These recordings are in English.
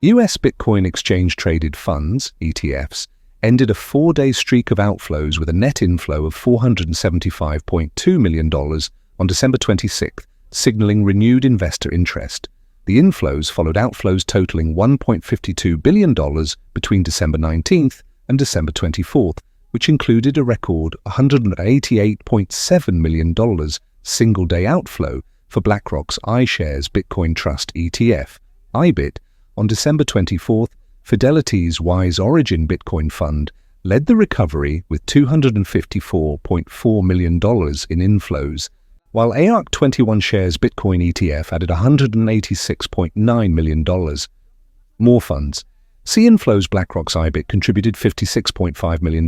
US Bitcoin exchange-traded funds, ETFs, ended a 4-day streak of outflows with a net inflow of $475.2 million on December 26, signaling renewed investor interest. The inflows followed outflows totaling $1.52 billion between December 19th and December 24th, which included a record $188.7 million single-day outflow for BlackRock's iShares Bitcoin Trust ETF, IBIT. On December 24th, Fidelity's Wise Origin Bitcoin Fund led the recovery with $254.4 million in inflows, while ARK21 Shares Bitcoin ETF added $186.9 million. More funds. See INFLOWS BlackRock's IBIT contributed $56.5 million,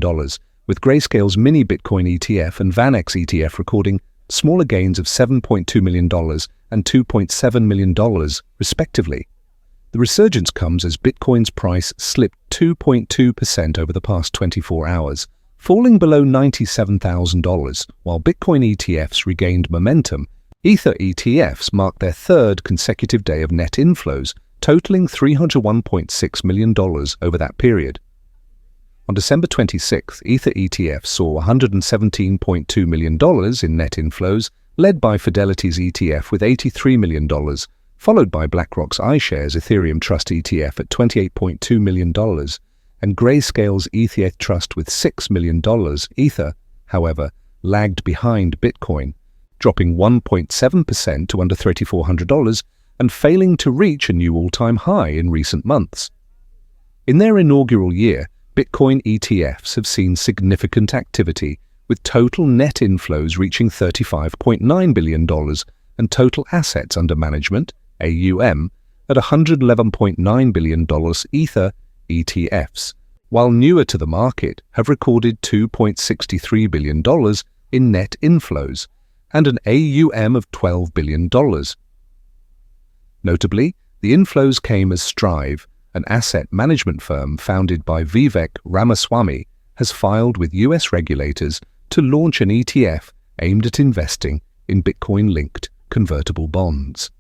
with Grayscale's Mini Bitcoin ETF and VanEck ETF recording smaller gains of $7.2 million and $2.7 million, respectively. The resurgence comes as Bitcoin's price slipped 2.2% over the past 24 hours, falling below $97,000, while Bitcoin ETFs regained momentum. Ether ETFs marked their third consecutive day of net inflows, totaling $301.6 million over that period. On December 26th, Ether ETFs saw $117.2 million in net inflows, led by Fidelity's ETF with $83 million, followed by BlackRock's iShares Ethereum Trust ETF at $28.2 million, and Grayscale's ETH Trust with $6 million. Ether, however, lagged behind Bitcoin, dropping 1.7% to under $3,400 and failing to reach a new all-time high in recent months. In their inaugural year, Bitcoin ETFs have seen significant activity, with total net inflows reaching $35.9 billion and total assets under management, AUM, at $111.9 billion. Ether ETFs, while newer to the market, have recorded $2.63 billion in net inflows and an AUM of $12 billion. Notably, the inflows came as Strive, an asset management firm founded by Vivek Ramaswamy, has filed with US regulators to launch an ETF aimed at investing in Bitcoin-linked convertible bonds.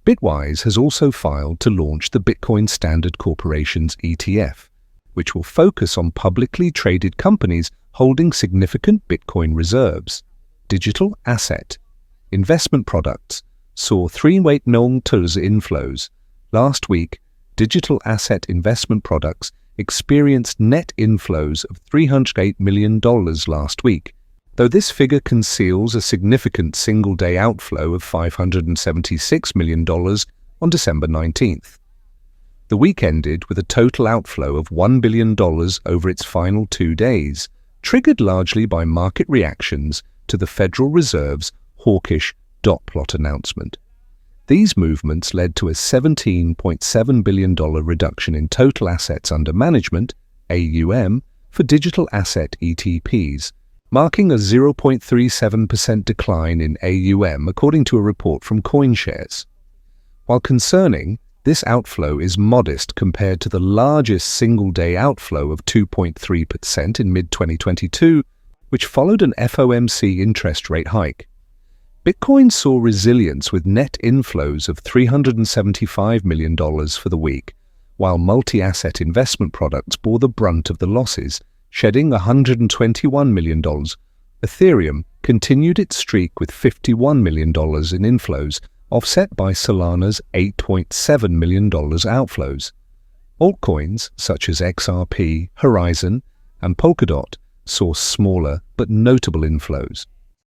Bitwise has also filed to launch the Bitcoin Standard Corporation's ETF, which will focus on publicly traded companies holding significant Bitcoin reserves. Digital asset investment products saw $3.8 million inflows. Last week, digital asset investment products experienced net inflows of $308 million last week, though this figure conceals a significant single-day outflow of $576 million on December 19th. The week ended with a total outflow of $1 billion over its final 2 days, triggered largely by market reactions to the Federal Reserve's hawkish dot plot announcement. These movements led to a $17.7 billion reduction in total assets under management, AUM, for digital asset ETPs, marking a 0.37% decline in AUM according to a report from CoinShares. While concerning, this outflow is modest compared to the largest single-day outflow of 2.3% in mid-2022, which followed an FOMC interest rate hike. Bitcoin saw resilience with net inflows of $375 million for the week, while multi-asset investment products bore the brunt of the losses, shedding $121 million. Ethereum continued its streak with $51 million in inflows, offset by Solana's $8.7 million outflows. Altcoins such as XRP, Horizon, and Polkadot saw smaller but notable inflows.